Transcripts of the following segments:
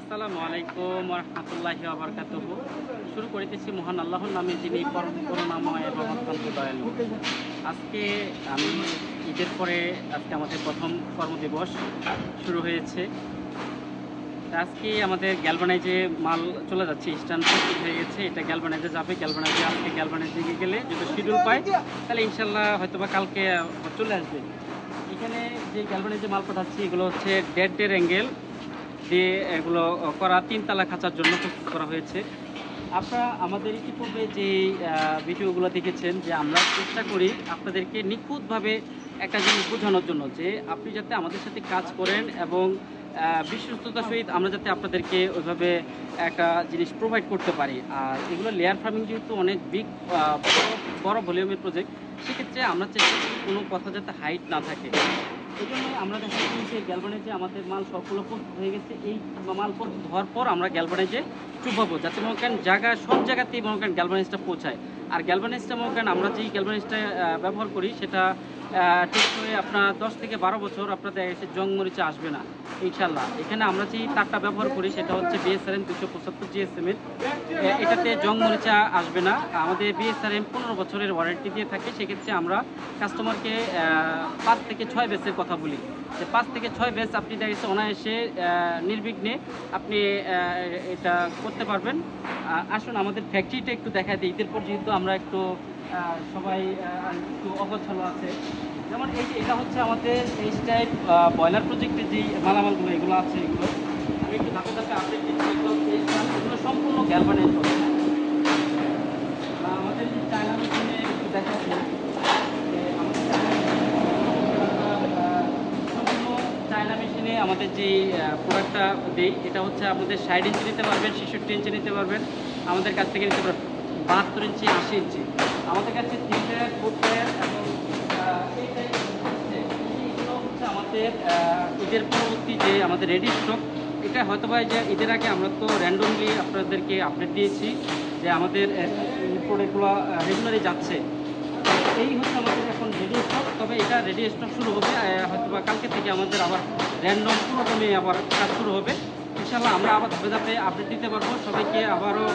আসসালামু আলাইকুম ওয়া রাহমাতুল্লাহি ওয়া বারাকাতুহু। শুরু করিতেছি মহান আল্লাহর নামে, যিনি পরম করুণাময় এবং অত্যন্ত দয়ালু। আজকে আমি ঈদের পরে আজকে আমাদের প্রথম কর্মদিবস শুরু হয়েছে। আজকে আমাদের গ্যালভানাইজে মাল চলে যাচ্ছে, স্ট্যান্ড প্রস্তুত হয়ে গেছে। এটা গ্যালভানাইজে যাবে। গ্যালভানাইজে আজকে গ্যালভানাইজে গেলে যদি শিডিউল পায় তাহলে ইনশাল্লাহ হয়তোবা কালকে চলে আসবে। এখানে যে গ্যালভানাইজে মাল পাঠাচ্ছি এগুলো হচ্ছে ডেড অ্যাঙ্গেল দিয়ে এগুলো করা, তিনতলা খাঁচার জন্য প্রস্তুত করা হয়েছে। আপনারা আমাদের ইতিপূর্বে যে ভিডিওগুলো দেখেছেন যে আমরা চেষ্টা করি আপনাদেরকে নিখুঁতভাবে একটা জিনিস বোঝানোর জন্য, যে আপনি যাতে আমাদের সাথে কাজ করেন এবং বিশ্বস্ততার সহিত আমরা যাতে আপনাদেরকে ওইভাবে একটা জিনিস প্রোভাইড করতে পারি। আর এগুলো লেয়ার ফার্মিং যেহেতু অনেক বড় ভলিউমের প্রজেক্ট, সেক্ষেত্রে আমরা চেষ্টা করি কোনো কথা যাতে হাইট না থাকে। এই জন্য আমরা দেখা যাচ্ছি যে গ্যালভানাইজে আমাদের মাল সবগুলো প্রস্তুত হয়ে গেছে। এই মাল প্রস্তুত হওয়ার পর আমরা গ্যালভানাইজে চুপাবো, যাতে মনে করেন সব জায়গাতেই মনে করেন গ্যালভানাইজটা পৌঁছায়। আর গ্যালভানাইজটা মনে করেন আমরা যেই গ্যালভানাইজটা ব্যবহার করি সেটা টেকসই আপনার 10 থেকে 12 বছর আপনাদের এসে জং মরিচা আসবে না ইনশাল্লাহ। এখানে আমরা যেই তারটা ব্যবহার করি সেটা হচ্ছে বিএসআরএম 275 জিএসএমের। এটাতে জং মরিচা আসবে না। আমাদের বিএসআরএম 15 বছরের ওয়ারেন্টি দিয়ে থাকে। সেক্ষেত্রে আমরা কাস্টমারকে 5 থেকে 6 বেসের কথা বলি, যে 5 থেকে 6 বেস আপনি দেখেছে অনায়াসে নির্বিঘ্নে আপনি এটা করতে পারবেন। আসুন আমাদের ফ্যাক্টরিটা একটু দেখা দিই। ঈদের পর যেহেতু আমরা একটু সবাই একটু অগোছালো আছে, যেমন এই যে এটা হচ্ছে আমাদের এই টাইপ বয়লার প্রজেক্টের যে মালামালগুলো এগুলো আছে, এগুলো আমি একটু ধাপে ধাপে আপডেট দিচ্ছি। এগুলো সম্পূর্ণ গ্যালভানাইজ হবে। আমাদের যে চায়না মেশিনে একটু দেখাচ্ছি যে আমাদের সম্পূর্ণ চায়না মেশিনে আমাদের যে প্রোডাক্টটা দিই, এটা হচ্ছে আমাদের 60 ইঞ্চি নিতে পারবেন, 66 ইঞ্চি নিতে পারবেন, আমাদের কাছ থেকে নিতে পারবেন 72 ইঞ্চি, 80 ইঞ্চি। আমাদের কাছে 3 টায়ার, 4 টায়ার এবং এই এইগুলো হচ্ছে আমাদের ঈদের পরবর্তী যে আমাদের রেডি স্টক। এটা হয়তো বা যে ঈদের আগে আমরা তো র্যান্ডমলি আপনাদেরকে আপডেট দিয়েছি যে আমাদের প্রোডাক্টগুলো রেগুলারই যাচ্ছে। এই হচ্ছে আমাদের এখন রেডি স্টক। তবে এটা রেডি স্টক শুরু হবে হয়তো বা কালকে থেকে আমাদের আবার র্যান্ডম পুরোদমে আবার কাজ শুরু হবে ইনশাল্লাহ। আমরা আবার ধাপে ধাপে আপডেট দিতে পারবো। সবাইকে আবারও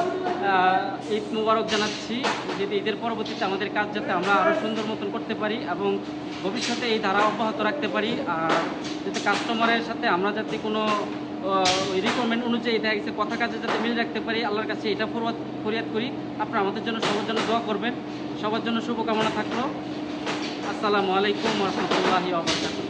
ঈদ মোবারক জানাচ্ছি। যদি ঈদের পরবর্তীতে আমাদের কাজ যাতে আমরা আরও সুন্দর মতন করতে পারি এবং ভবিষ্যতে এই ধারা অব্যাহত রাখতে পারি। আর যাতে কাস্টমারের সাথে আমরা যাতে কোনো রিকোয়ারমেন্ট অনুযায়ী দেখা গেছে কথা কাজে যাতে মিল রাখতে পারি, আল্লাহর কাছে এটা ফরিয়াদ করি। আপনারা আমাদের জন্য সবার জন্য দোয়া করবেন। সবার জন্য শুভকামনা থাকলো। আসসালামু আলাইকুম ওয়া রাহমাতুল্লাহি ওয়া বারাকাতুহু।